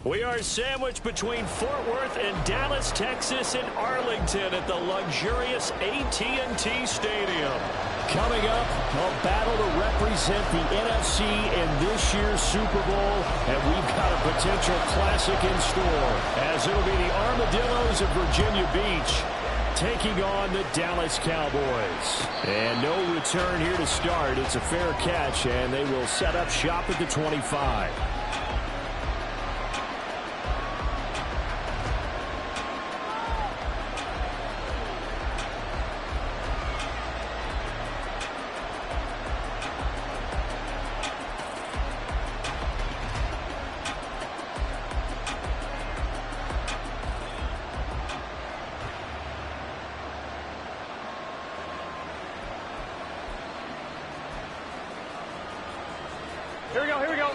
We are sandwiched between Fort Worth and Dallas, Texas, and Arlington at the luxurious AT&T Stadium. Coming up, a battle to represent the NFC in this year's Super Bowl, and we've got a potential classic in store, as it'll be the Armadillos of Virginia Beach taking on the Dallas Cowboys. And no return here to start. It's a fair catch, and they will set up shop at the 25. Here we go, here we go.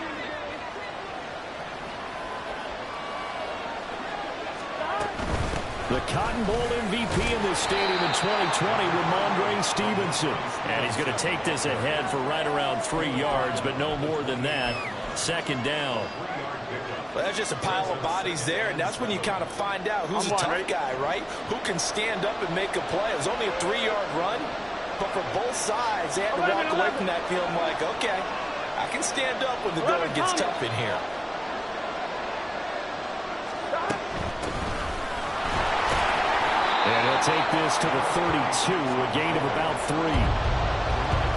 The Cotton Bowl MVP in this stadium in 2020, Ramondre Stevenson. And he's going to take this ahead for right around 3 yards, but no more than that. Second down. Well, that's just a pile of bodies there, and that's when you kind of find out who's a tough guy, right? Who can stand up and make a play. It was only a 3-yard run, but for both sides, they had to walk away from that feeling like, okay, I can stand up when the going gets tough in here. And he'll take this to the 32, a gain of about 3.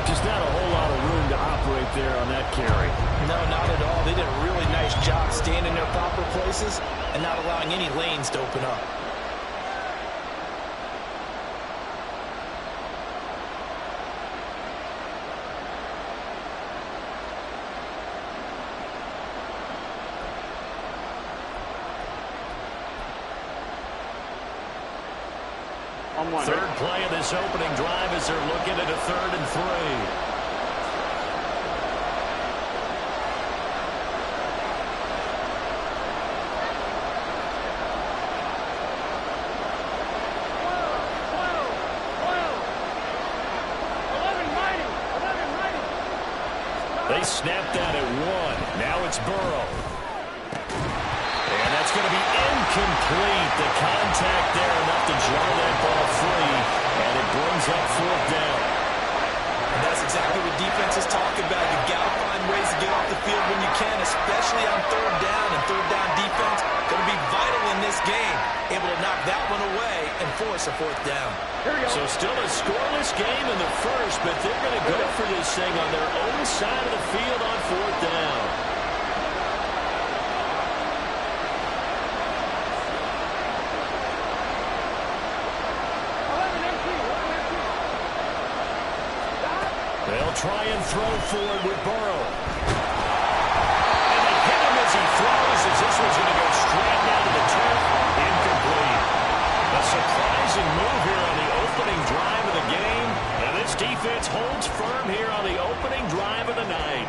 Just not a whole lot of room to operate there on that carry. No, not at all. They did a really nice job staying in their proper places and not allowing any lanes to open up. Third play of this opening drive as they're looking at a 3rd and 3. They snapped that at 1. Now it's Burrow. And that's going to be incomplete. The contact there enough to draw that ball free, and it brings up 4th down. And that's exactly what defenses talk about. You got to find ways to get off the field when you can, especially on 3rd down. And 3rd down defense going to be vital in this game. Able to knock that one away and force a 4th down. So still a scoreless game in the first, but they're going to go for this thing on their own side of the field on 4th down. They'll try and throw forward with Burrow. And they hit him as he throws, as this one's going to go straight down to the turf. Incomplete. A surprising move here on the opening drive of the game. And this defense holds firm here on the opening drive of the night.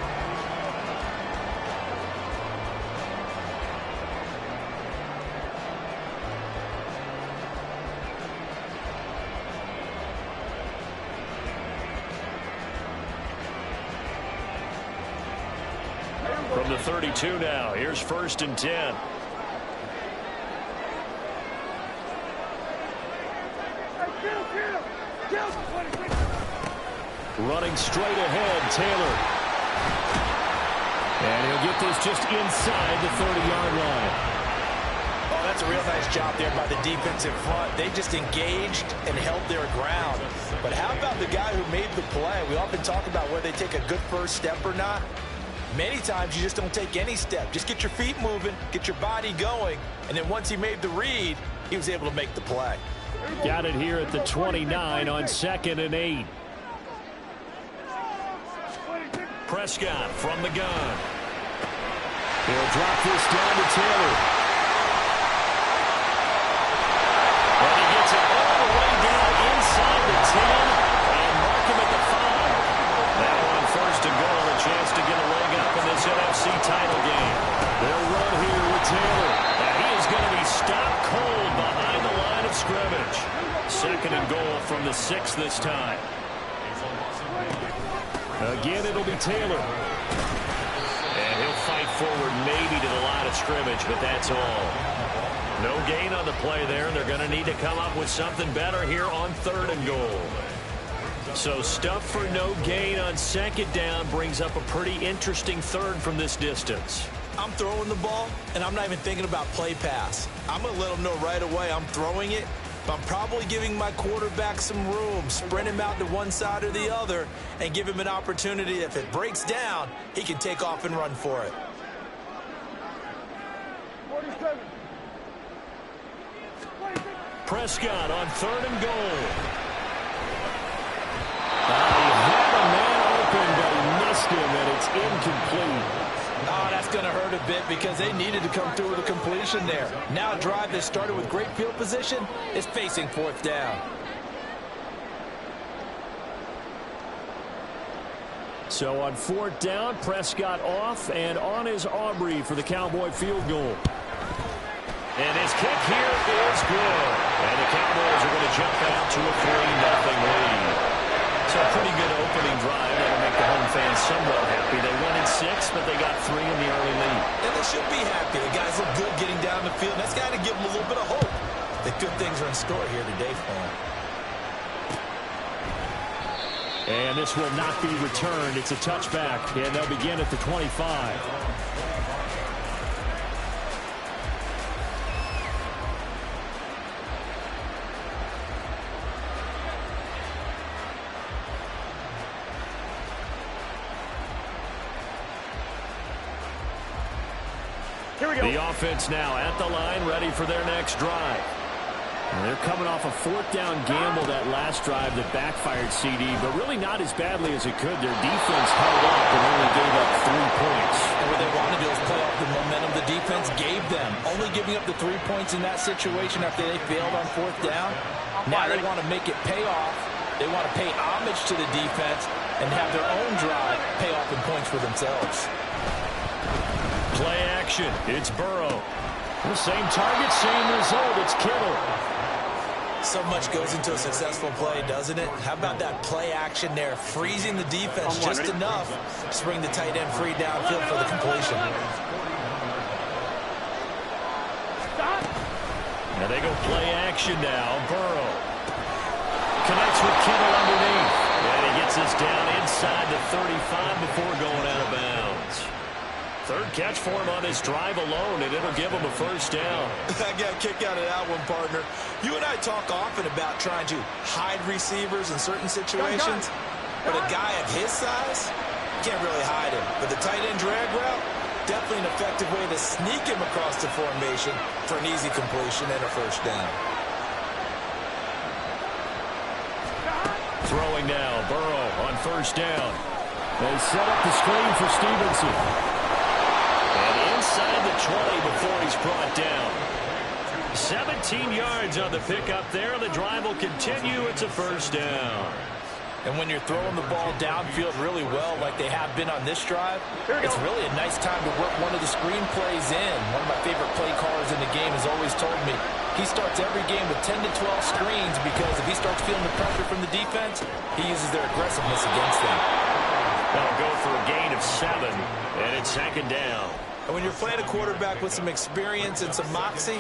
From the 32 now, here's 1st and 10. Running straight ahead, Taylor. And he'll get this just inside the 30-yard line. Oh, that's a real nice job there by the defensive front. They just engaged and held their ground. But how about the guy who made the play? We often talk about whether they take a good first step or not. Many times you just don't take any step. Just get your feet moving, get your body going, and then once he made the read, he was able to make the play. Got it here at the 29 on 2nd and 8. Prescott from the gun. He'll drop this down to Taylor. And he gets it all the way down inside the 10 and mark him at the 5. Now on 1st and goal, a chance to get a leg up in this NFC title game. They'll run here with Taylor. And he is going to be stopped cold behind the line of scrimmage. 2nd and goal from the 6 this time. Again, it'll be Taylor. And he'll fight forward maybe to the line of scrimmage, but that's all. No gain on the play there, and they're going to need to come up with something better here on 3rd and goal. So stuff for no gain on 2nd down brings up a pretty interesting 3rd from this distance. I'm throwing the ball, and I'm not even thinking about play pass. I'm going to let them know right away I'm throwing it, but I'm probably giving my quarterback some room, sprint him out to one side or the other, and give him an opportunity. If it breaks down, he can take off and run for it. 47. Prescott on 3rd and goal. He had a man open, but he missed him, and it's incomplete. Oh, that's going to hurt a bit because they needed to come through with a completion there. Now a drive that started with great field position is facing 4th down. So on 4th down, Prescott off, and on is Aubrey for the Cowboy field goal. And his kick here is good. And the Cowboys are going to jump out to a 3-0 lead. So a pretty good opening drive. That'll make the home fans somewhat happy. They won in 6, but they got 3 in the early lead. And they should be happy. The guys look good getting down the field. That's got to give them a little bit of hope that good things are in store here today for them. And this will not be returned. It's a touchback, and they'll begin at the 25. Here we go. The offense now at the line, ready for their next drive. And they're coming off a 4th down gamble that last drive that backfired CD, but really not as badly as it could. Their defense held up and only gave up 3 points. And what they want to do is play off the momentum the defense gave them. Only giving up the 3 points in that situation after they failed on 4th down. Now they want to make it pay off. They want to pay homage to the defense and have their own drive pay off in points for themselves. Play action. It's Burrow. The same target, same result. It's Kittle. So much goes into a successful play, doesn't it? How about that play action there, freezing the defense just enough to bring the tight end free downfield for the completion. Now they go play action now. Burrow connects with Kittle underneath. And he gets this down inside the 35 before going out of bounds. 3rd catch for him on this drive alone, and it'll give him a 1st down. I got a kick out of that one, partner. You and I talk often about trying to hide receivers in certain situations, but a guy of his size, you can't really hide him. But the tight end drag route, definitely an effective way to sneak him across the formation for an easy completion and a 1st down. Throwing now, Burrow on 1st down. They set up the screen for Stevenson. And inside the 20 before he's brought down. 17 yards on the pickup there. The drive will continue. It's a 1st down. And when you're throwing the ball downfield really well like they have been on this drive, it's really a nice time to work one of the screen plays in. One of my favorite play callers in the game has always told me he starts every game with 10 to 12 screens because if he starts feeling the pressure from the defense, he uses their aggressiveness against them. That'll go for a gain of 7, and it's 2nd down. And when you're playing a quarterback with some experience and some moxie,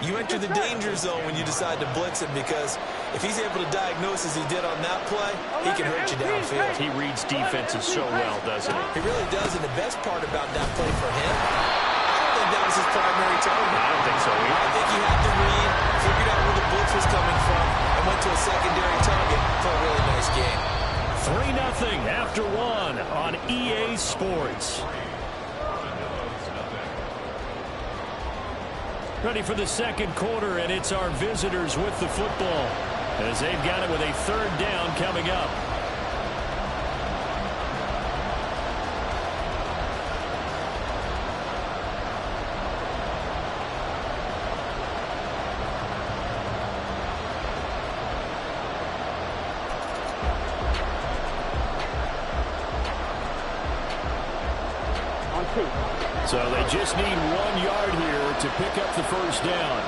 you enter the danger zone when you decide to blitz him because if he's able to diagnose as he did on that play, he can hurt you downfield. He reads defenses so well, doesn't he? He really does, and the best part about that play for him, I don't think that was his primary target. I don't think so either. I think he had the read, figured out where the blitz was coming from, and went to a secondary target for a really nice game. 3-0 after 1 on EA Sports. Ready for the 2nd quarter, and it's our visitors with the football as they've got it with a 3rd down coming up. So they just need 1 yard here to pick up the 1st down.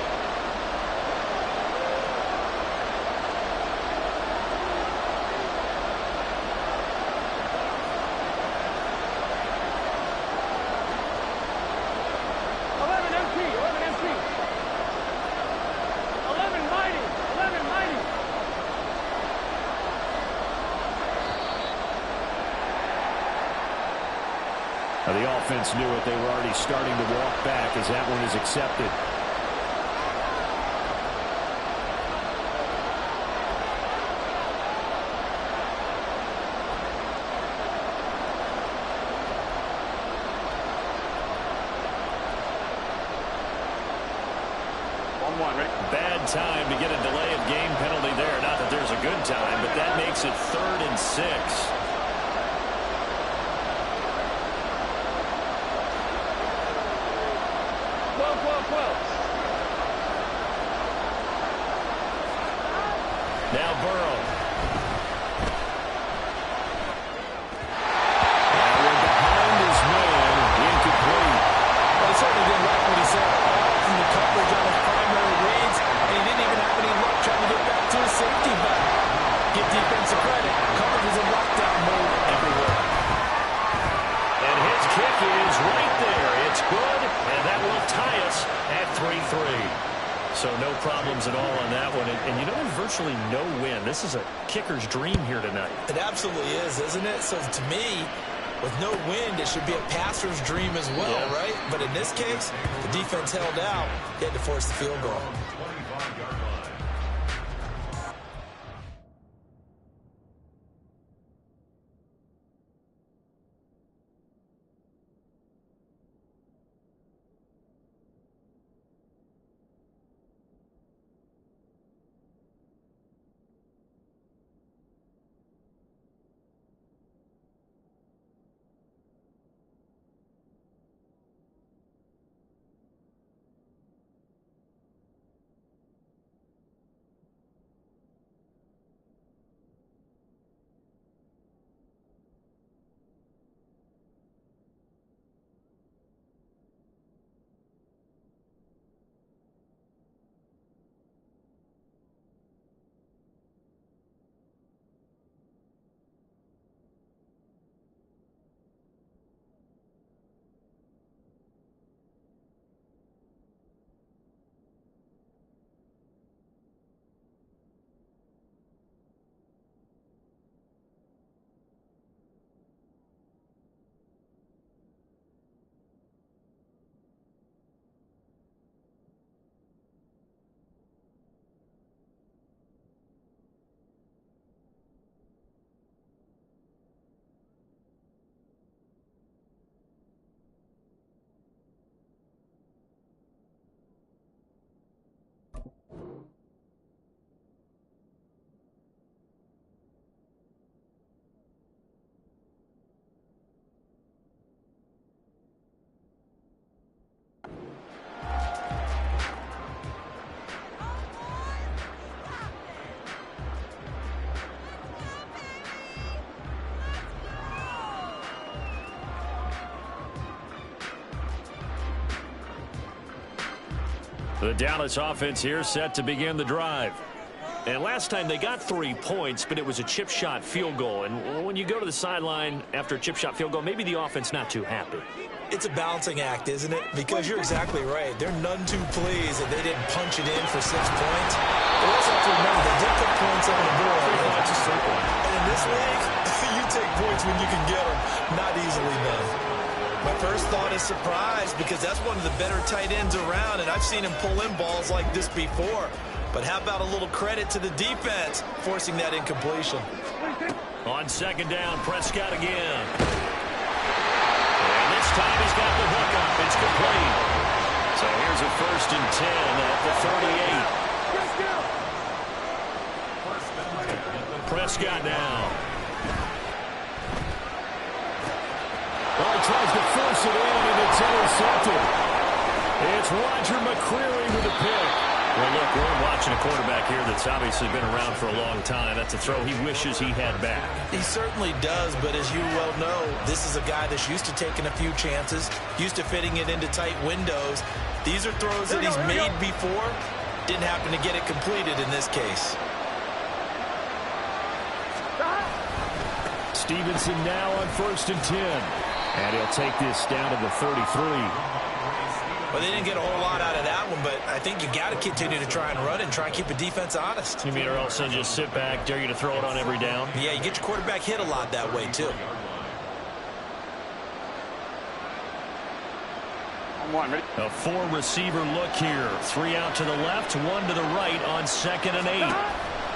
The offense knew it. They were already starting to walk back as that one is accepted. Bad time to get a delay of game penalty there. Not that there's a good time, but that makes it 3rd and 6. Now Burrow. And we're behind his man. Incomplete. Well, he certainly didn't like what he saw. From the coverage on his primary reads, and he didn't even have any luck trying to get back to his safety back. Give defensive credit. Coverage is in lockdown mode everywhere. And his kick is right there. It's good, and that will tie us at 3-3. So no problems at all on that one. And you know, virtually no win. This is a kicker's dream here tonight. It absolutely is, isn't it? So to me, with no wind, it should be a passer's dream as well, right? But in this case, the defense held out. They had to force the field goal. The Dallas offense here set to begin the drive. And last time they got 3 points, but it was a chip shot field goal. And when you go to the sideline after a chip shot field goal, maybe the offense not too happy. It's a balancing act, isn't it? Because you're exactly right. They're none too pleased that they didn't punch it in for 6 points. They also have to remember they did put points on the board. And in this league, you take points when you can get them. Not easily done. My first thought is surprise because that's one of the better tight ends around, and I've seen him pull in balls like this before. But how about a little credit to the defense forcing that incompletion? On second down, Prescott again. And this time he's got the hook up. It's complete. So here's a 1st and 10 at the 38. Prescott now. Well, he tries to force it in, and it's intercepted. It's Roger McCreary with a pick. Well, look, we're watching a quarterback here that's obviously been around for a long time. That's a throw he wishes he had back. He certainly does, but as you well know, this is a guy that's used to taking a few chances, used to fitting it into tight windows. These are throws that he's made before. Didn't happen to get it completed in this case. Stevenson now on 1st and 10. And he'll take this down to the 33. Well, they didn't get a whole lot out of that one, but I think you got to continue to try and run and try and keep the defense honest. You mean or also just sit back, dare you to throw it on every down? Yeah, you get your quarterback hit a lot that way, too. A four-receiver look here. 3 out to the left, 1 to the right on 2nd and 8.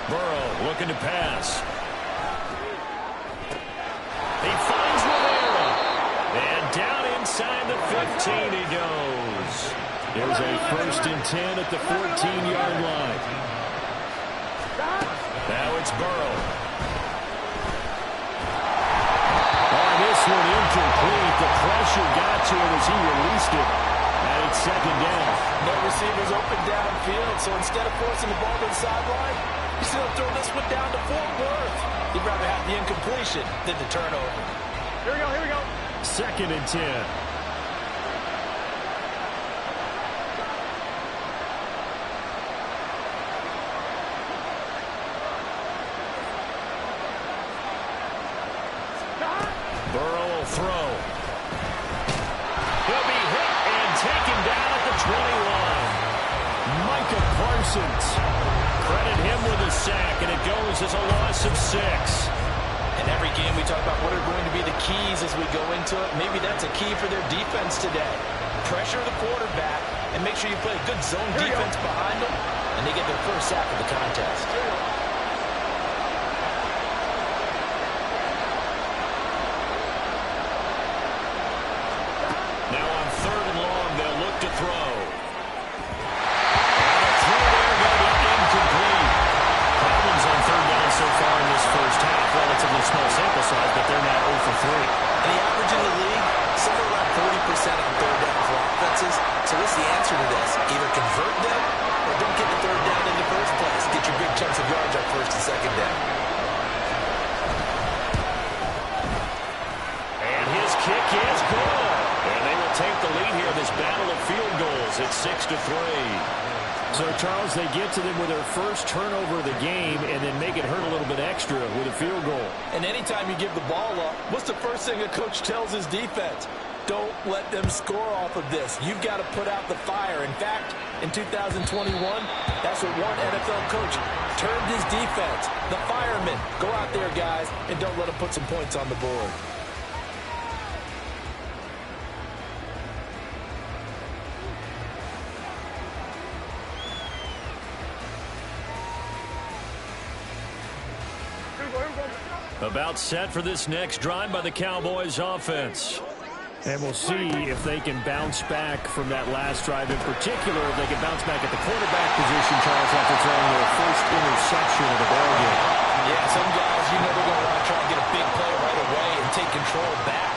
Burrow looking to pass. He finds Rivera. And down inside the 15 he goes. There's a 1st and 10 at the 14-yard line. Now it's Burrow. This one incomplete. The pressure got to him as he released it. And it's 2nd down. No receivers open downfield, so instead of forcing the ball to the sideline, he's going to throw this one down to Fort Worth. He'd rather have the incompletion than the turnover. Here we go, here we go. 2nd and 10. Burrow will throw. He'll be hit and taken down at the 21. Micah Parsons. Credit him with a sack, and it goes as a loss of 6. In every game we talk about what are going to be the keys as we go into it. Maybe that's a key for their defense today. Pressure the quarterback and make sure you play a good zone defense behind them, and they get their first sack of the contest. Now on 3rd and long, they'll look to throw. And the throw there going to be incomplete. Problems on 3rd down so far in this first half. Relatively small sample size, but they're now 0 for 3. And the average in the league, somewhere around 40% on 3rd down for offenses. So what's the answer to this? Either convert them or don't get the 3rd down in the first place. Get your big chunks of yards on 1st and 2nd down. And his kick is good. And they will take the lead here in this battle of field goals. It's 6 to 3. So, Charles, they get to them with their first turnover of the game and then make it hurt a little bit extra with a field goal. And anytime you give the ball up, what's the first thing a coach tells his defense? Don't let them score off of this. You've got to put out the fire. In fact, in 2021, that's what one NFL coach termed his defense. The firemen. Go out there, guys, and don't let them put some points on the board. About set for this next drive by the Cowboys offense. And we'll see if they can bounce back from that last drive. In particular, if they can bounce back at the quarterback position, Charles, after throwing their first interception of the ball game. Yeah, some guys, you know they're going to want to try and get a big play right away and take control back.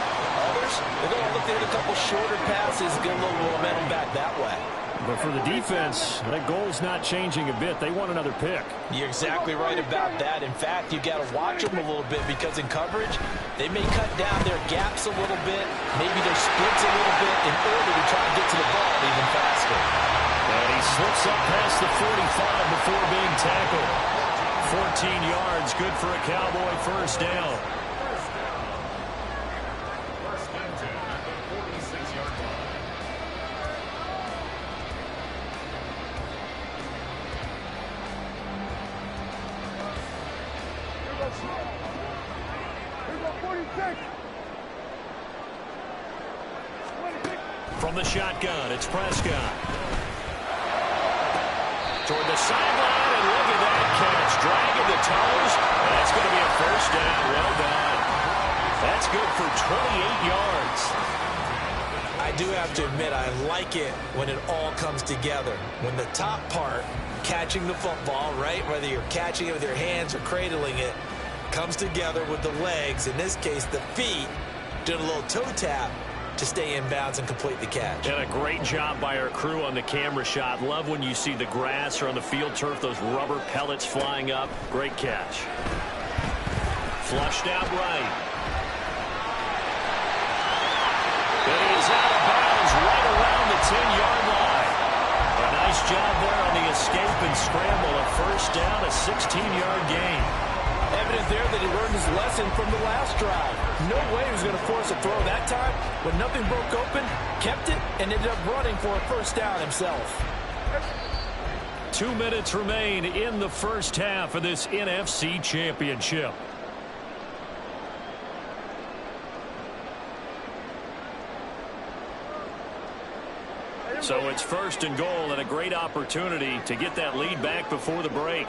Others, they're going to look at a couple shorter passes, get a little momentum back that way. But for the defense, that goal's not changing a bit. They want another pick. You're exactly right about that. In fact, you've got to watch them a little bit because in coverage, they may cut down their gaps a little bit, maybe their splits a little bit in order to try and get to the ball even faster. And he slips up past the 45 before being tackled. 14 yards, good for a Cowboy first down. From the shotgun, it's Prescott. Toward the sideline, and look at that catch. Dragging the toes, and that's going to be a first down. Well done. That's good for 28 yards. I do have to admit, I like it when it all comes together. When the top part, catching the football, right, whether you're catching it with your hands or cradling it, comes together with the legs, in this case the feet, doing a little toe tap to stay in bounds and complete the catch. And a great job by our crew on the camera shot. Love when you see the grass or on the field turf, those rubber pellets flying up. Great catch. Flushed out right. And he's out of bounds right around the 10-yard line. A nice job there on the escape and scramble. A first down, a 16-yard gain. Evident there that he learned his lesson from the last drive. No way he was going to force a throw that time. When nothing broke open, kept it, and ended up running for a first down himself. 2 minutes remain in the first half of this NFC Championship. So it's 1st and goal and a great opportunity to get that lead back before the break.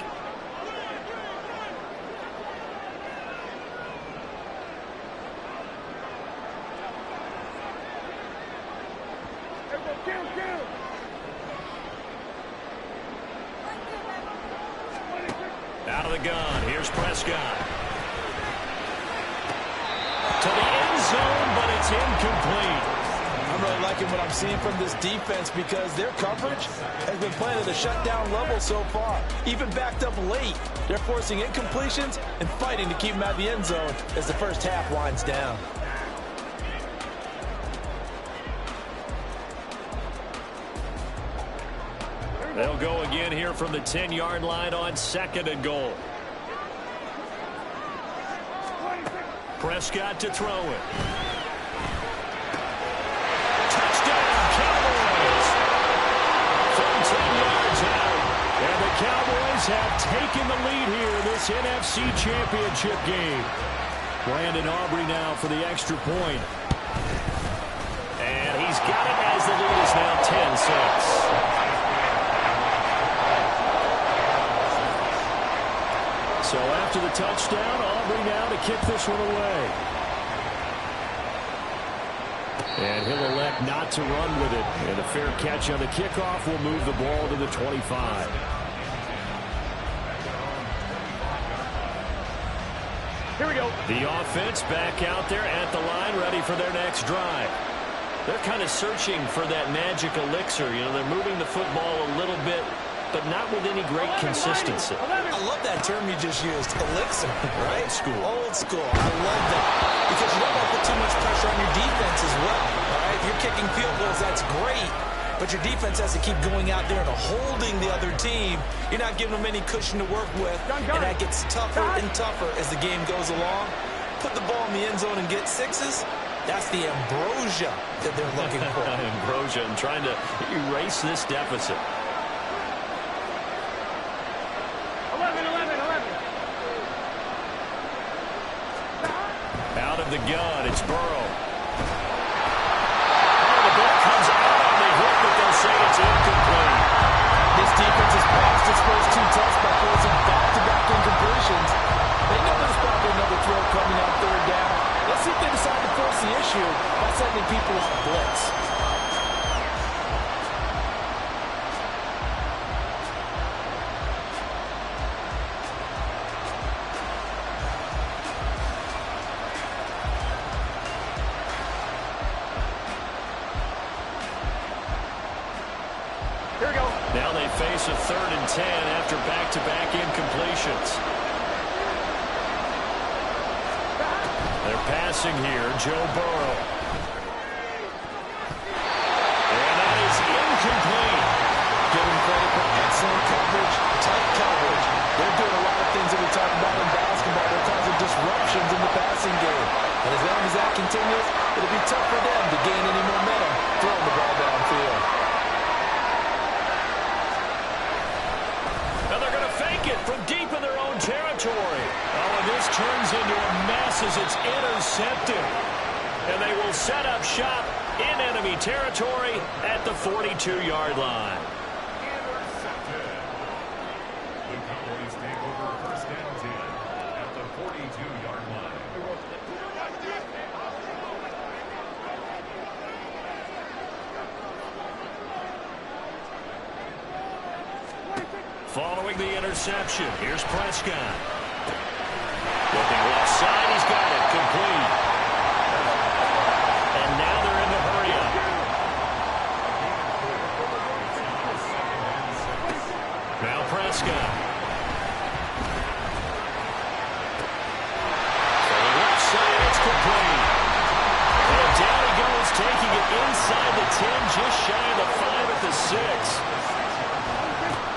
Out of the gun, here's Prescott. To the end zone, but it's incomplete. I'm really liking what I'm seeing from this defense because their coverage has been playing at a shutdown level so far. Even backed up late, they're forcing incompletions and fighting to keep them out of the end zone as the first half winds down. They'll go again here from the 10-yard line on 2nd and goal. Prescott to throw it. Touchdown, Cowboys! From 10 yards out. And the Cowboys have taken the lead here in this NFC Championship game. Brandon Aubrey now for the extra point. And he's got it as the lead is now 10-6. So after the touchdown, Aubrey now to kick this one away. And he'll elect not to run with it. And a fair catch on the kickoff will move the ball to the 25. Here we go. The offense back out there at the line, ready for their next drive. They're kind of searching for that magic elixir. You know, they're moving the football a little bit, but not with any great consistency. I love that term you just used, elixir, right? Old school. Old school. I love that. Because you don't want to put too much pressure on your defense as well, all right? If you're kicking field goals, that's great. But your defense has to keep going out there and holding the other team. You're not giving them any cushion to work with. And that gets tougher and tougher as the game goes along. Put the ball in the end zone and get sixes. That's the ambrosia that they're looking for. Ambrosia and trying to erase this deficit. 11. Out of the gun, it's Burrow. The ball comes out on the hit, but they'll say it's incomplete. This defense has passed its first two tests by forcing back-to-back incompletions. They know there's probably another throw coming on 3rd down. Let's see if they decide to force the issue by sending people on a blitz. Here we go. Now they face a 3rd and 10 after back-to-back incompletions. They're passing here, Joe Burrow. And that is incomplete. Give them credit for excellent coverage, tight coverage. They're doing a lot of things that we talk about in basketball. They're causing disruptions in the passing game. And as long as that continues, it'll be tough for them to gain any momentum throwing the ball downfield. Now they're going to fake it from deep in their own territory. Oh, and this turns into a mess as it's intercepted. And they will set up shop in enemy territory at the 42-yard line. Intercepted. The Cowboys take over 1st and 10 at the 42-yard line. Following the interception, here's Prescott. Looking left side, he's got it, complete. And now they're in the hurry-up. Now Prescott. For the left side, it's complete. And down he goes, taking it inside the 10, just shy of the 5 at the 6.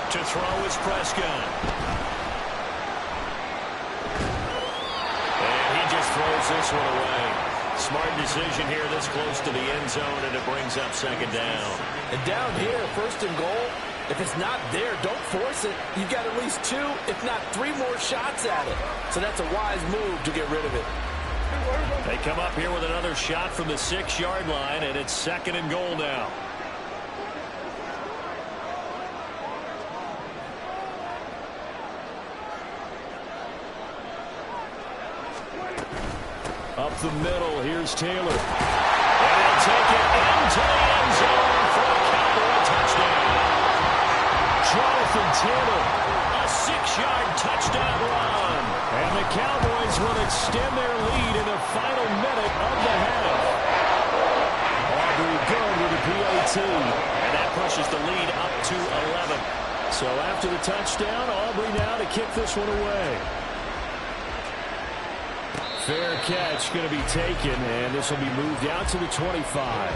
To throw is Prescott. And he just throws this one away. Smart decision here this close to the end zone, and it brings up 2nd down. And down here, 1st and goal, if it's not there, don't force it. You've got at least 2, if not 3 more shots at it. So that's a wise move to get rid of it. They come up here with another shot from the 6-yard line, and it's 2nd and goal now. the middle. Here's Taylor. And he'll take it into the end zone for a Cowboy touchdown. Jonathan Taylor, a 6-yard touchdown run. And the Cowboys will extend their lead in the final minute of the half. Aubrey good with the PAT. And that pushes the lead up to 11. So after the touchdown, Aubrey now to kick this one away. Fair catch going to be taken, and this will be moved out to the 25.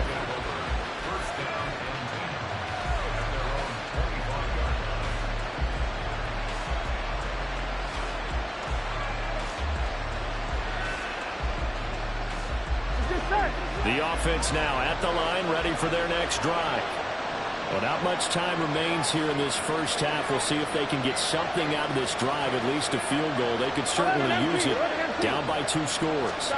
The offense now at the line, ready for their next drive. Well, not much time remains here in this first half. We'll see if they can get something out of this drive, at least a field goal. They could certainly use it, down by 2 scores.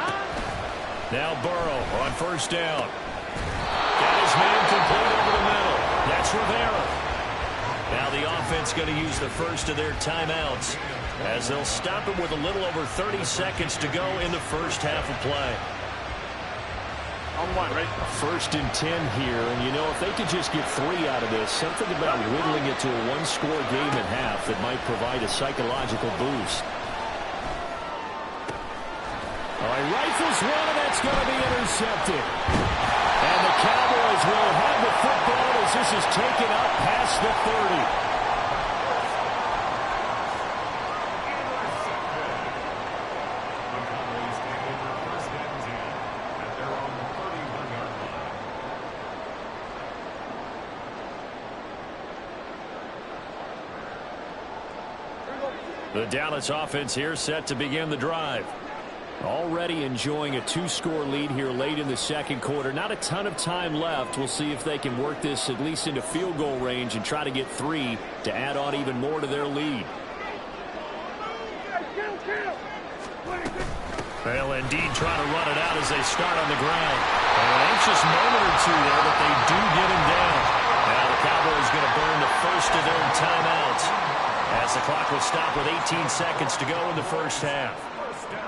Now Burrow on first down. Got his man complete over the middle. That's Rivera. Now the offense going to use the first of their timeouts, as they'll stop it with a little over 30 seconds to go in the first half of play. On one, right? First and 10 here, and you know, if they could just get 3 out of this, something about whittling it to a 1-score game at half that might provide a psychological boost. All right, rifles one, and that's going to be intercepted. And the Cowboys will have the football as this is taken up past the 30. The Dallas offense here set to begin the drive. Already enjoying a 2-score lead here late in the second quarter. Not a ton of time left. We'll see if they can work this at least into field goal range and try to get 3 to add on even more to their lead. They'll indeed try to run it out as they start on the ground. An anxious moment or two there, but they do get him down. Now the Cowboys going to burn the first of their timeouts, as the clock will stop with 18 seconds to go in the first half.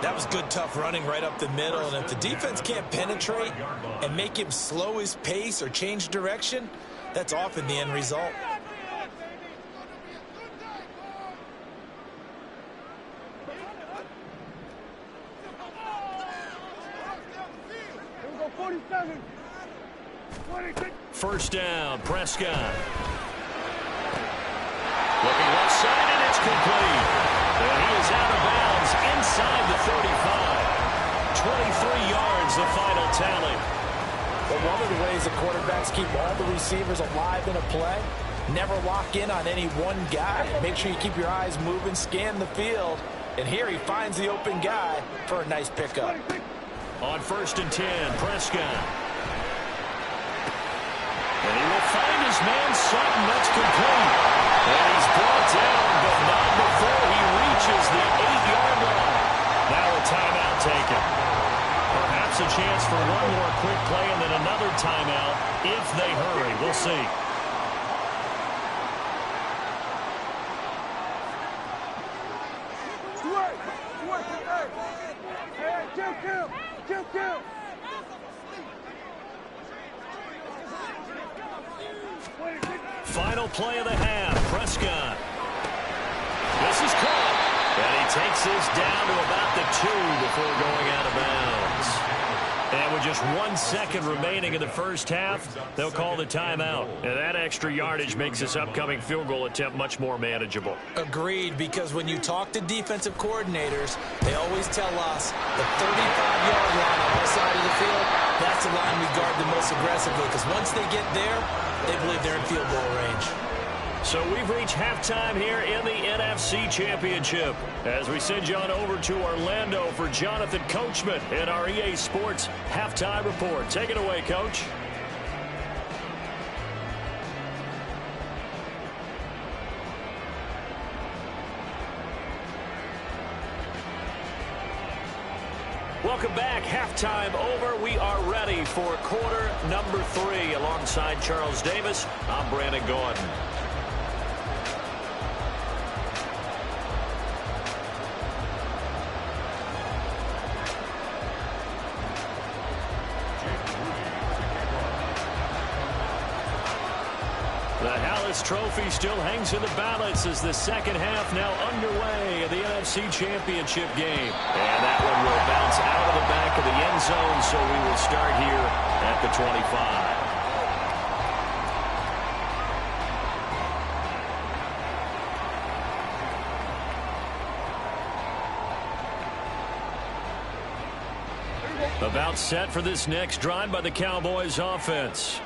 That was good, tough running right up the middle. And if the defense can't penetrate and make him slow his pace or change direction, that's often the end result. First down, Prescott. Looking left side, and it's complete. And he is out of bounds inside the 35. 23 yards, the final tally. But one of the ways the quarterbacks keep all the receivers alive in a play, never lock in on any one guy. Make sure you keep your eyes moving, scan the field. And here he finds the open guy for a nice pickup. On first and 10, Prescott. And he will find his man Sutton. That's complete. And he's brought down, but not before he reaches the 8-yard line. Now a timeout taken. Perhaps a chance for one more quick play and then another timeout if they hurry. We'll see. Final play of the half. Prescott. This is caught. And he takes this down to about the 2 before going out of bounds. And with just 1 second remaining in the first half, they'll call the timeout. And that extra yardage makes this upcoming field goal attempt much more manageable. Agreed, because when you talk to defensive coordinators, they always tell us the 35-yard line on our side of the field, that's the line we guard the most aggressively, because once they get there, they believe they're in field goal range. So we've reached halftime here in the NFC Championship as we send you on over to Orlando for Jonathan Coachman in our EA Sports Halftime Report. Take it away, Coach. Welcome back. Halftime over. We are ready for quarter number 3. Alongside Charles Davis, I'm Brandon Gaudin. The Hallis Trophy still hangs in the balance as the second half now underway of the NFC Championship game. And that one will bounce out of the back of the end zone, so we will start here at the 25. About set for this next drive by the Cowboys offense.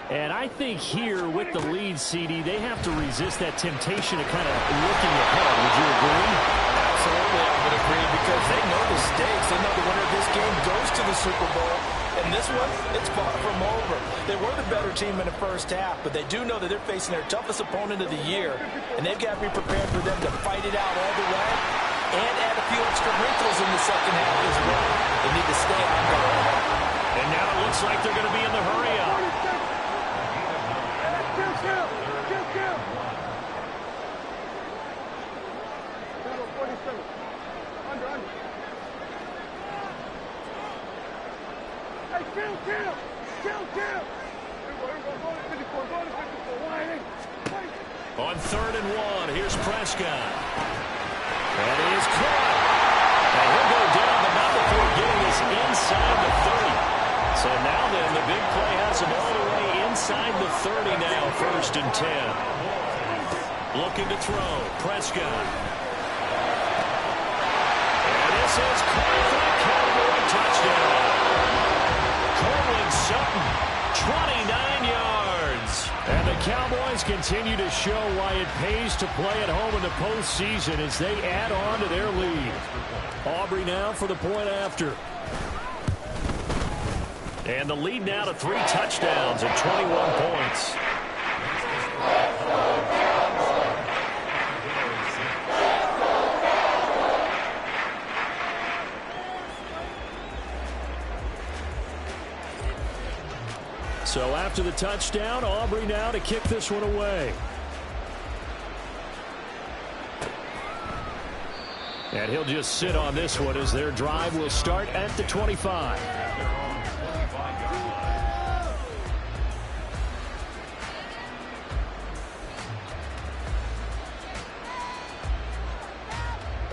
And I think here with the lead, CD, they have to resist that temptation of kind of looking ahead. Would you agree? Absolutely, I would agree, because they know the stakes. They know the winner of this game goes to the Super Bowl. And this one, it's far from over. They were the better team in the first half, but they do know that they're facing their toughest opponent of the year, and they've got to be prepared for them to fight it out all the way and add a few extra wrinkles in the second half as well. They need to stay on guard. And now it looks like they're going to be in the hurry-up. On 3rd and 1, here's Prescott. And he is caught. And he'll go down, but not before getting us inside the 30. So now then, the big play has him all the way inside the 30 now, 1st and 10. Looking to throw, Prescott. And this is caught for the Cowboy touchdown. Cortland Sutton, 29 yards. And the Cowboys continue to show why it pays to play at home in the postseason as they add on to their lead. Aubrey now for the point after. And the lead now to 3 touchdowns and 21 points. So after the touchdown, Aubrey now to kick this one away. And he'll just sit on this one as their drive will start at the 25.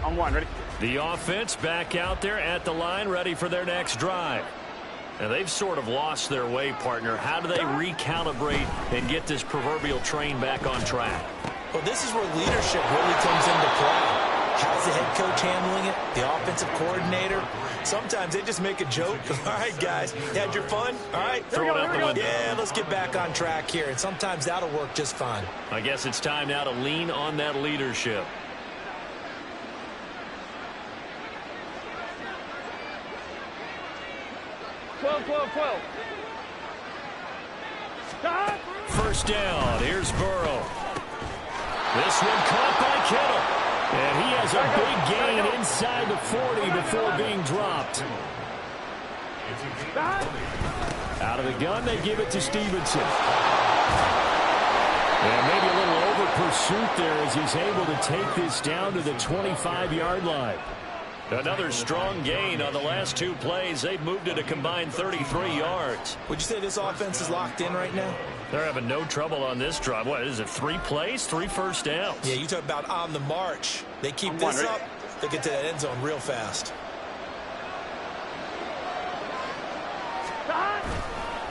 On 1, ready? The offense back out there at the line, ready for their next drive. Now, they've sort of lost their way, partner. How do they recalibrate and get this proverbial train back on track? Well, this is where leadership really comes into play. How's the head coach handling it? The offensive coordinator? Sometimes they just make a joke. All right, guys, you had your fun? All right, throw it out the window. Yeah, let's get back on track here. And sometimes that'll work just fine. I guess it's time now to lean on that leadership. First down, here's Burrow. This one caught by Kittle. And he has a big gain inside the 40 before being dropped. Out of the gun, they give it to Stevenson. And maybe a little over pursuit there as he's able to take this down to the 25-yard line. Another strong gain on the last 2 plays. They've moved it a combined 33 yards. Would you say this offense is locked in right now? They're having no trouble on this drive. What is it, 3 plays, 3 first downs? Yeah, you talk about on the march. They keep this up, they get to that end zone real fast.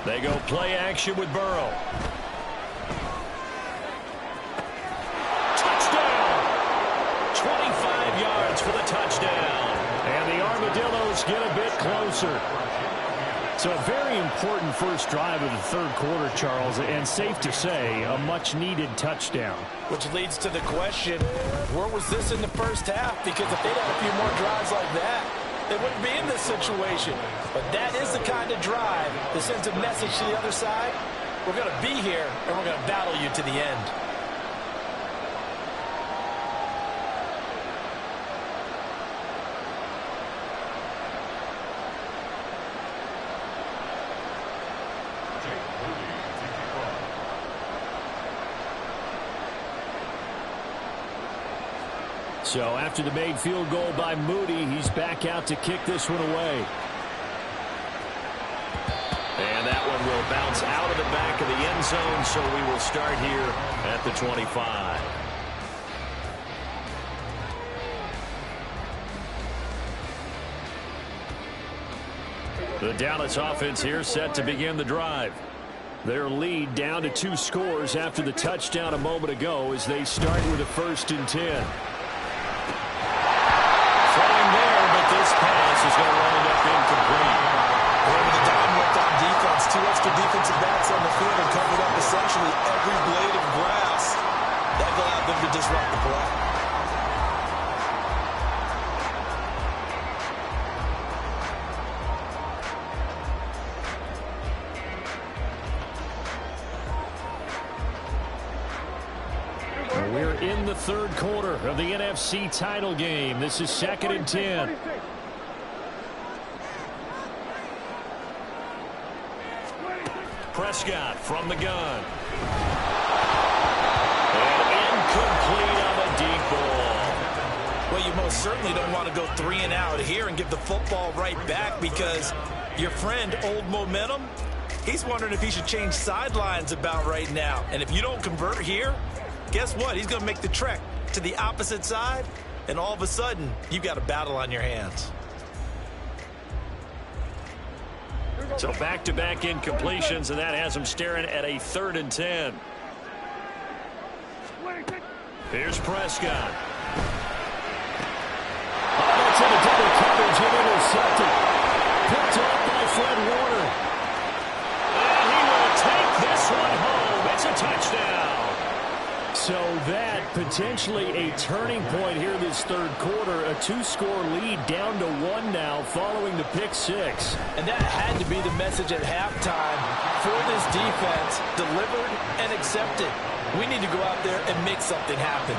They go play action with Burrow. Touchdown! 25 yards for the touchdown. And the Armadillos get a bit closer. So a very important first drive of the 3rd quarter, Charles, and safe to say, a much-needed touchdown. Which leads to the question, where was this in the first half? Because if they'd had a few more drives like that, they wouldn't be in this situation. But that is the kind of drive that sends a message to the other side. We're going to be here, and we're going to battle you to the end. So after the made field goal by Moody, he's back out to kick this one away. And that one will bounce out of the back of the end zone, so we will start here at the 25. The Dallas offense here set to begin the drive. Their lead down to 2 scores after the touchdown a moment ago as they start with a 1st and 10. Throwing there, but this pass is going to wind up incomplete. Over the dime left on defense. 2 extra defensive backs on the field and covered up essentially every blade of grass. That allowed them to disrupt the play. We're in the 3rd quarter of the NFC title game. This is 2nd and 10. Prescott from the gun. And incomplete on a deep ball. Well, you most certainly don't want to go 3 and out here and give the football right back because your friend, Old Momentum, he's wondering if he should change sidelines about right now. And if you don't convert here, guess what? He's going to make the trek to the opposite side, and all of a sudden, you've got a battle on your hands. So back-to-back incompletions, and that has him staring at a 3rd and 10. Here's Prescott. Oh, that's in a double coverage and intercepted. Picked up by Fred Warner. And he will take this one home. It's a touchdown. So that potentially a turning point here this 3rd quarter. A 2-score lead down to 1 now following the pick 6. And that had to be the message at halftime for this defense. Delivered and accepted. We need to go out there and make something happen.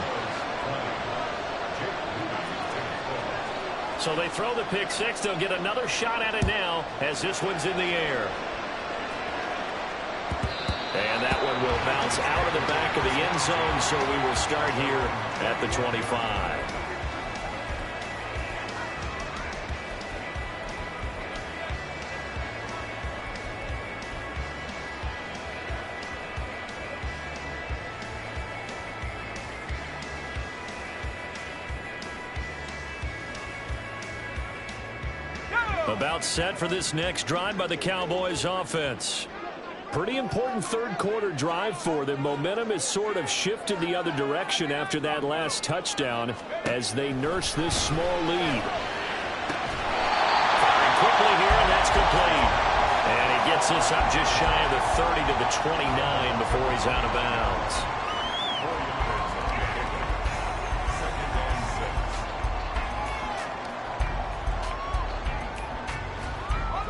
So they throw the pick 6. They'll get another shot at it now as this one's in the air. And that one will bounce out of the back of the end zone, so we will start here at the 25. About set for this next drive by the Cowboys offense. Pretty important 3rd quarter drive for them. Momentum has sort of shifted the other direction after that last touchdown as they nurse this small lead. Firing quickly here, and that's complete. And he gets us up just shy of the 30 to the 29 before he's out of bounds.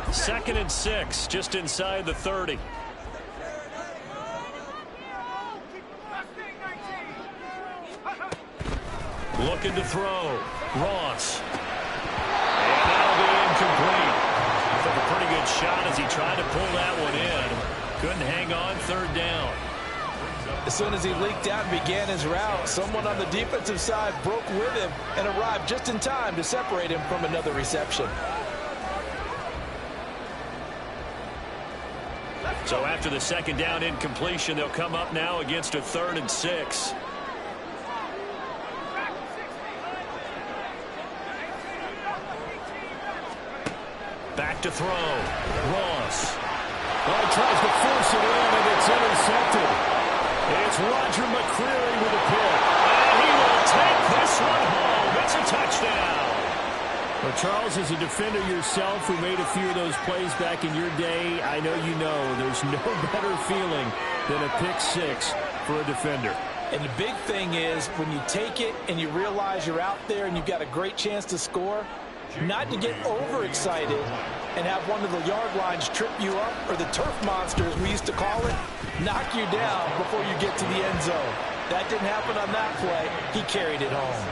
2nd and 6, just inside the 30. Looking to throw. Ross. And that'll be incomplete. Took a pretty good shot as he tried to pull that one in. Couldn't hang on 3rd down. As soon as he leaked out and began his route, someone on the defensive side broke with him and arrived just in time to separate him from another reception. So after the 2nd down incompletion, they'll come up now against a 3rd and 6. Back to throw. Ross. Well, he tries to force it in, and it's intercepted. It's Roger McCreary with a pick. And he will take this one home. It's a touchdown. Well, Charles, as a defender yourself who made a few of those plays back in your day, I know you know there's no better feeling than a pick 6 for a defender. And the big thing is when you take it and you realize you're out there and you've got a great chance to score, not to get overexcited and have one of the yard lines trip you up, or the turf monster, as we used to call it, knock you down before you get to the end zone. That didn't happen on that play. He carried it home.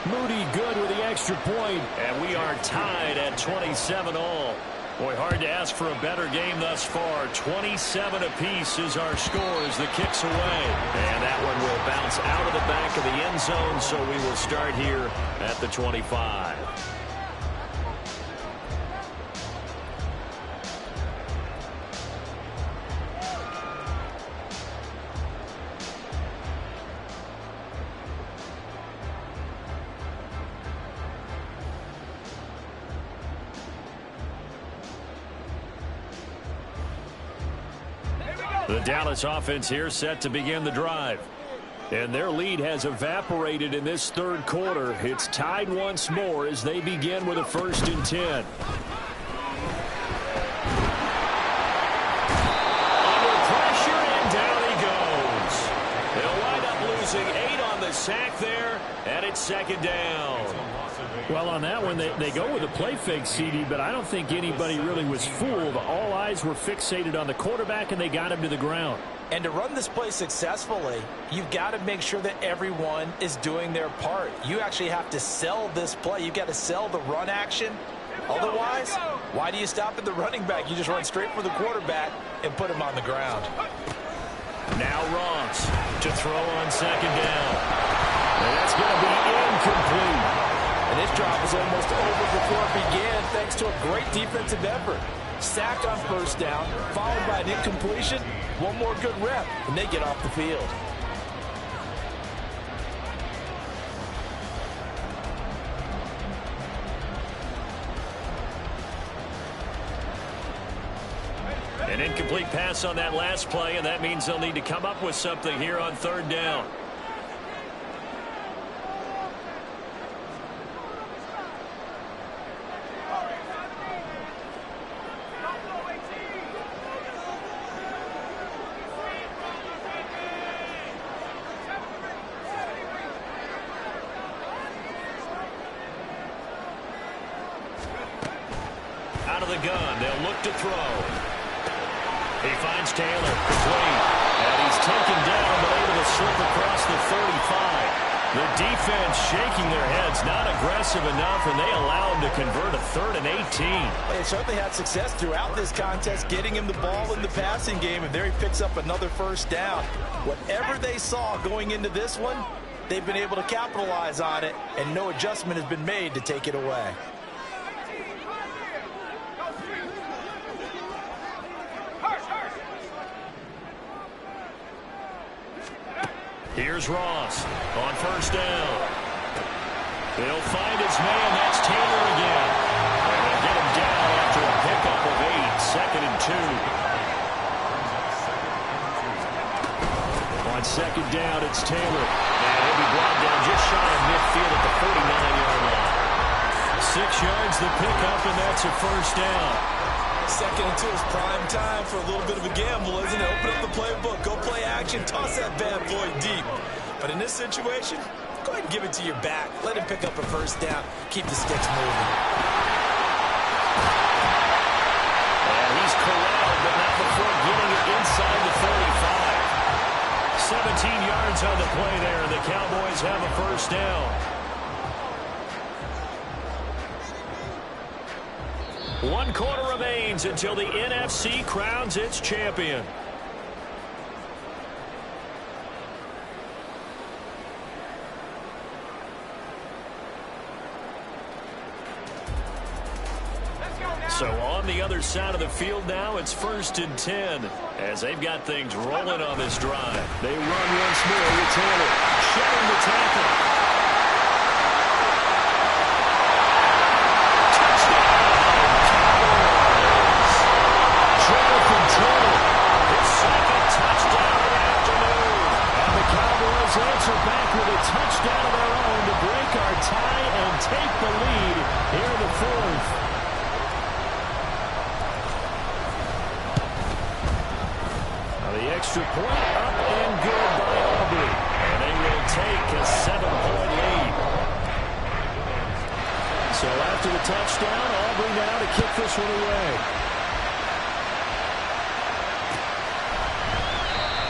Moody good with the extra point. And we are tied at 27 all. Boy, hard to ask for a better game thus far. 27 apiece is our score as the kick's away. And that one will bounce out of the back of the end zone, so we will start here at the 25. The Dallas offense here set to begin the drive. And their lead has evaporated in this third quarter. It's tied once more as they begin with a 1st and 10. Under pressure, and down he goes. They'll wind up losing 8 on the sack there, and it's 2nd down. Well, on that one, they go with a play fake, CD, but I don't think anybody really was fooled. All eyes were fixated on the quarterback, and they got him to the ground. And to run this play successfully, you've got to make sure that everyone is doing their part. You actually have to sell this play. You've got to sell the run action. Otherwise, why do you stop at the running back? You just run straight for the quarterback and put him on the ground. Now Ross to throw on 2nd down. And that's going to be incomplete. And this drive was almost over before it began thanks to a great defensive effort. Sacked on 1st down, followed by an incompletion. One more good rep, and they get off the field. An incomplete pass on that last play, and that means they'll need to come up with something here on 3rd down. Out of the gun, they'll look to throw. He finds Taylor between, and he's taken down but able to slip across the 35. The defense shaking their heads, not aggressive enough, and they allow him to convert a 3rd and 18. They certainly had success throughout this contest, getting him the ball in the passing game, and there he picks up another 1st down. Whatever they saw going into this one, they've been able to capitalize on it, and no adjustment has been made to take it away. Here's Ross on 1st down. They'll find his man. That's Taylor again. And they'll get him down after a pickup of 8. 2nd and 2. On 2nd down, it's Taylor. And he'll be brought down just shy of midfield at the 49-yard line. 6 yards the pickup, and that's a 1st down. 2nd and 2 is prime time for a little bit of a gamble, isn't it? Open up the playbook, go play action, toss that bad boy deep. But in this situation, go ahead and give it to your back. Let him pick up a 1st down. Keep the sticks moving. And he's corralled, but not before getting it inside the 35. 17 yards on the play there, and the Cowboys have a 1st down. 1 quarter remains until the NFC crowns its champion. So on the other side of the field now, it's 1st and 10 as they've got things rolling on this drive. They run once more with Taylor, shedding the tackle. Answer back with a touchdown of their own to break our tie and take the lead here in the 4th. Now the extra point up and good by Aubrey. And they will take a 7-point lead. So after the touchdown, Aubrey now to kick this one away.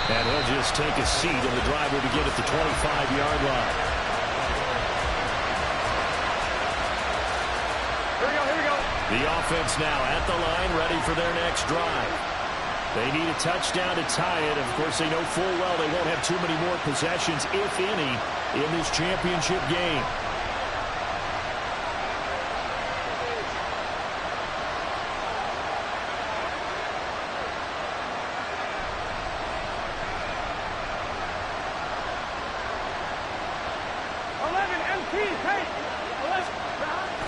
And he'll just take a seat, and the drive will begin at the 25-yard line. Here we go. The offense now at the line, ready for their next drive. They need a touchdown to tie it. Of course, they know full well they won't have too many more possessions, if any, in this championship game.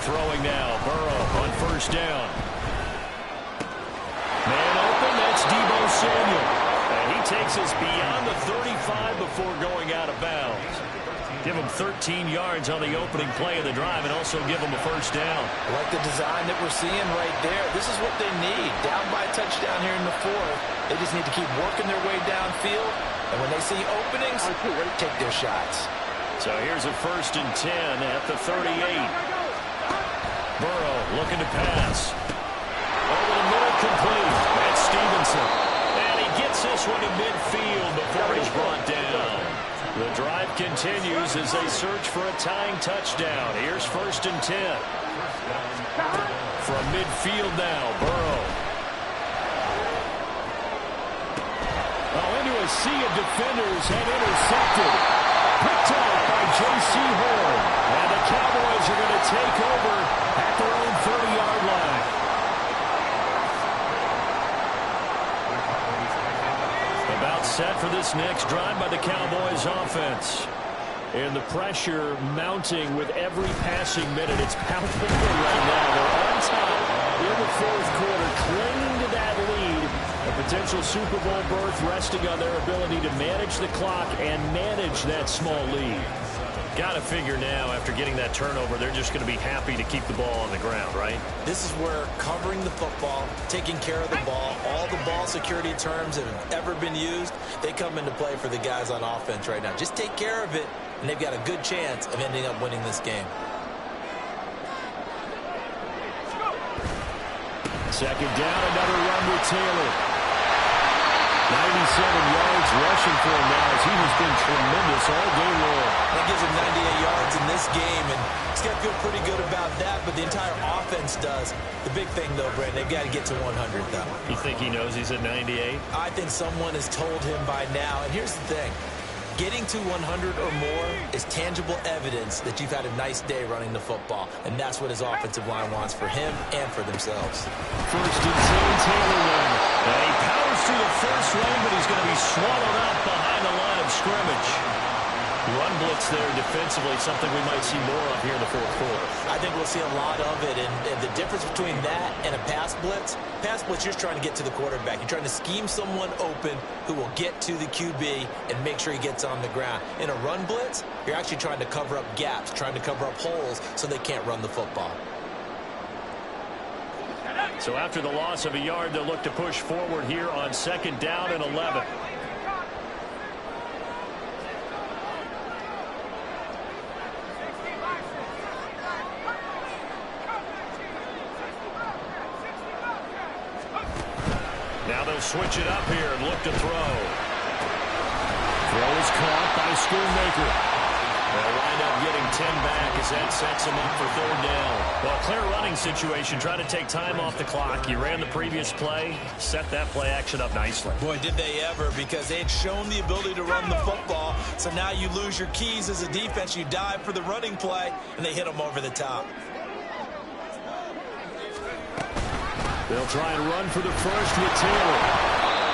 Throwing now, Burrow on 1st down. Man open, that's Deebo Samuel. And before going out of bounds. Give them 13 yards on the opening play of the drive and also give them a first down. I like the design that we're seeing right there. This is what they need. Down by a touchdown here in the fourth. They just need to keep working their way downfield. And when they see openings, take their shots. So here's a 1st and 10 at the 38. Burrow looking to pass. Over the middle, complete. That's Stevenson. And he gets this one in midfield before he's brought down. The drive continues as they search for a tying touchdown. Here's 1st and 10. From midfield now, Burrow. Into a sea of defenders and intercepted. Picked off by J.C. Horn. And the Cowboys are going to take over at their own 30-yard line. About set for this next drive by the Cowboys offense. And the pressure mounting with every passing minute. It's palpable right now. They're on top in the fourth quarter, clinging to that lead. A potential Super Bowl berth resting on their ability to manage the clock and manage that small lead. Got to figure now, after getting that turnover, they're just going to be happy to keep the ball on the ground, right? This is where covering the football, taking care of the ball, all the ball security terms that have ever been used, they come into play for the guys on offense right now. Just take care of it, and they've got a good chance of ending up winning this game. Second down, another run with Taylor. 97 yards rushing for him now as he has been tremendous all day long. That gives him 98 yards in this game, and he's got to feel pretty good about that, but the entire offense does. The big thing, though, Brent, they've got to get to 100, though. You think he knows he's at 98? I think someone has told him by now, and here's the thing. Getting to 100 or more is tangible evidence that you've had a nice day running the football, and that's what his offensive line wants for him and for themselves. 1st and 10, Taylor win. And he powers through the first lane, but he's going to be swallowed up behind the line of scrimmage. Run blitz there defensively, something we might see more of here in the fourth quarter. I think we'll see a lot of it, and the difference between that and a pass blitz, you're just trying to get to the quarterback. You're trying to scheme someone open who will get to the QB and make sure he gets on the ground. In a run blitz, you're actually trying to cover up gaps, trying to cover up holes so they can't run the football. So after the loss of a yard, they'll look to push forward here on 2nd down and 11. Now they'll switch it up here and look to throw. Throw is caught by Schoonmaker. They'll wind up getting 10 back as that sets them up for 3rd down. Well, clear running situation, trying to take time off the clock. You ran the previous play, set that play action up nicely. Boy, did they ever, because they had shown the ability to run the football. So now you lose your keys as a defense. You dive for the running play, and they hit them over the top. They'll try and run for the first with Taylor.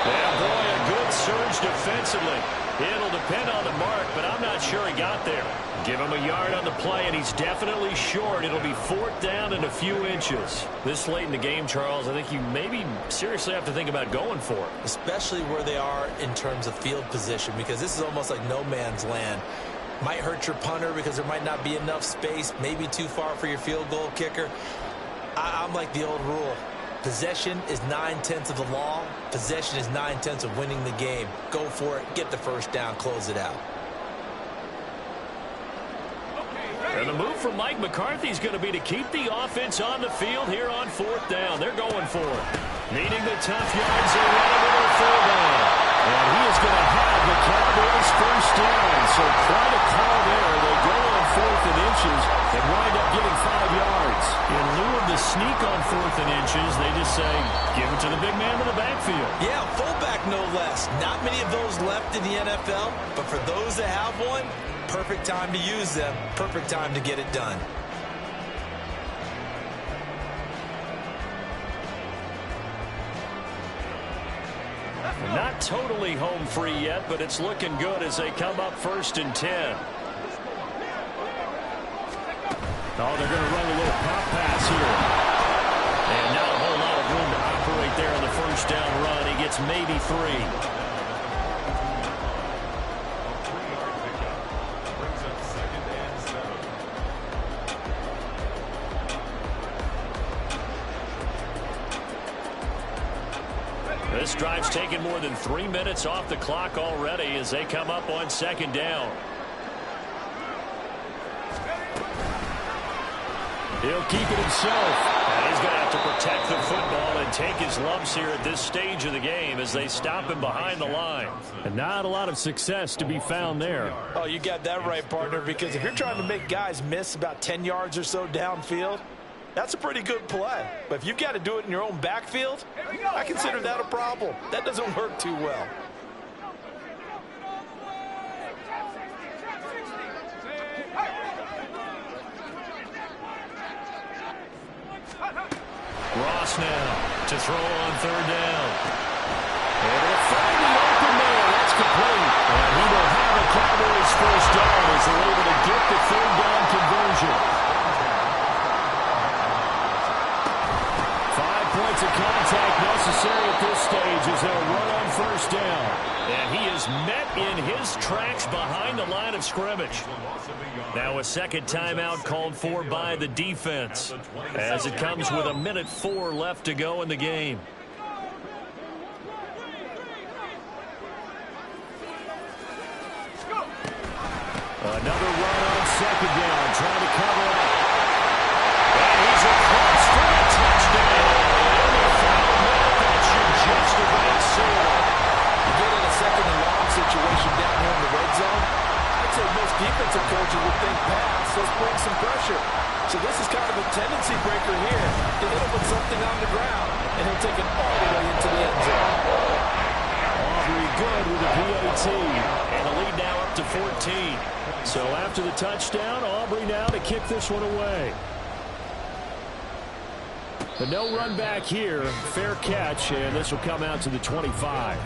Yeah, boy, a good surge defensively. It'll depend on the mark, but I'm not sure he got there. Give him a yard on the play, and he's definitely short. It'll be 4th down and a few inches. This late in the game, Charles, I think you maybe seriously have to think about going for it. Especially where they are in terms of field position, because this is almost like no man's land. Might hurt your punter because there might not be enough space, maybe too far for your field goal kicker. I'm like the old rule. Possession is 9/10 of the law. Possession is 9/10 of winning the game. Go for it. Get the first down. Close it out. And the move from Mike McCarthy is going to be to keep the offense on the field here on 4th down. They're going for it. Needing the tough yards, they run it with a 4th down. And he is going to have the Cowboys first down. So quite a call there. They go on 4th and inches and wind up getting 5 yards. In lieu of the sneak on 4th and inches, they just say, give it to the big man in the backfield. Yeah, fullback no less. Not many of those left in the NFL, but for those that have one, perfect time to use them. Perfect time to get it done. Not totally home free yet, but it's looking good as they come up 1st and 10. Oh, they're going to run a little pop pass here. And not a whole lot of room to operate there on the first down run. He gets maybe 3. This drive's taken more than 3 minutes off the clock already as they come up on second down. He'll keep it himself. And he's going to have to protect the football and take his lumps here at this stage of the game as they stop him behind the line. And not a lot of success to be found there. Oh, you got that right, partner, because if you're trying to make guys miss about 10 yards or so downfield, that's a pretty good play. But if you've got to do it in your own backfield, I consider that a problem. That doesn't work too well. Ross now to throw on third down. And they'll find the open man. That's complete. And he will have the Cowboys first down as they're able to get the third down conversion. 5 points of contact necessary at this stage as they'll run on first down. And he is met in his tracks behind the line of scrimmage. Now a second timeout called for by the defense as it comes with 1:04 left to go in the game. Another run on second down, trying to cover up. And he's across for a touchdown. In the final minute, that should just about seal it. You get in a second and long situation down here in the red zone, I'd say most defensive coaches would think pass, let's bring some pressure. So this is kind of a tendency breaker here. He'll put something on the ground, and he'll take it all the way into the end zone. Aubrey good with a PAT, and the lead now up to 14. So after the touchdown, Aubrey now to kick this one away. But no run back here. Fair catch, and this will come out to the 25.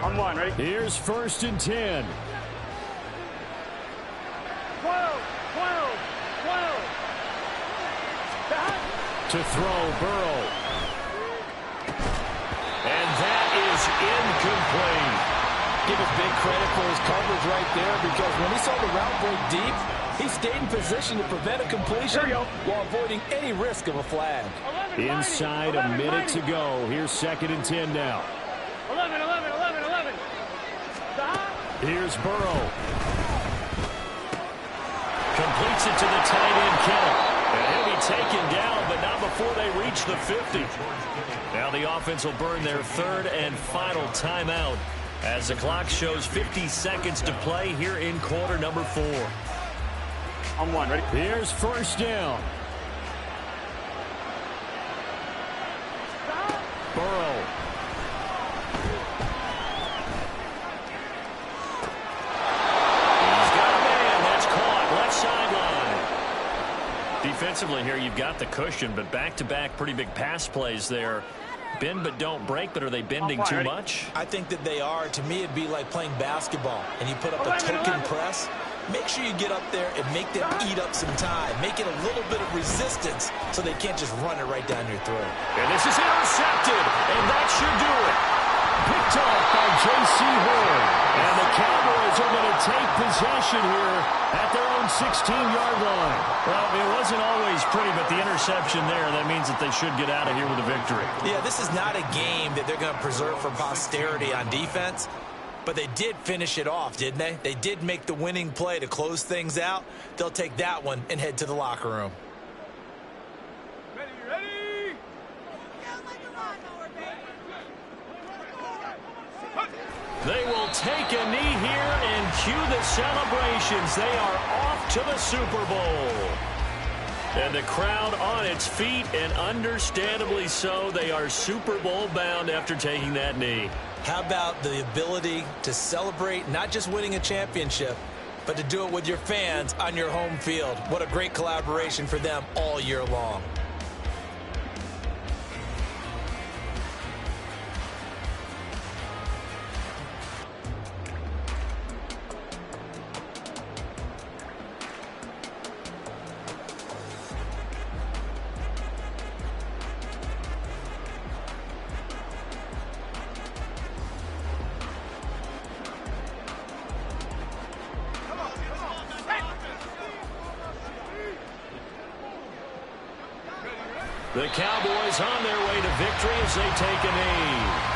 On one, ready? Here's 1st and 10. 12. To throw, Burrow. And that is incomplete. Give him big credit for his coverage right there, because when he saw the route break deep, he stayed in position to prevent a completion while avoiding any risk of a flag. Inside a minute to go. Here's 2nd and 10 now. 11. Here's Burrow. Completes it to the tight end, Kittle. And he'll be taken down, but not before they reach the 50. Now the offense will burn their third and final timeout as the clock shows 50 seconds to play here in quarter number 4. On one, ready? Here's 1st down. Burrow. He's got a man. That's caught. Left sideline. Defensively here, you've got the cushion, but back-to-back pretty big pass plays there. Bend but don't break, but are they bending too much? I think that they are. To me, it'd be like playing basketball, and you put up a token press. Make sure you get up there and make them eat up some time. Make it a little bit of resistance so they can't just run it right down your throat. And this is intercepted, and that should do it. Picked off by J.C. Horn. And the Cowboys are going to take possession here at their own 16-yard line. Well, it wasn't always pretty, but the interception there, that means that they should get out of here with a victory. Yeah, this is not a game that they're going to preserve for posterity on defense. But they did finish it off, didn't they? They did make the winning play to close things out. They'll take that one and head to the locker room. Ready? They will take a knee here and cue the celebrations. They are off to the Super Bowl. And the crowd on its feet, and understandably so. They are Super Bowl bound after taking that knee. How about the ability to celebrate not just winning a championship, but to do it with your fans on your home field? What a great collaboration for them all year long. The Cowboys on their way to victory as they take a knee.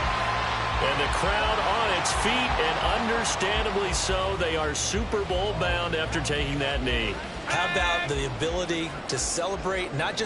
And the crowd on its feet, and understandably so. They are Super Bowl bound after taking that knee. How about the ability to celebrate not just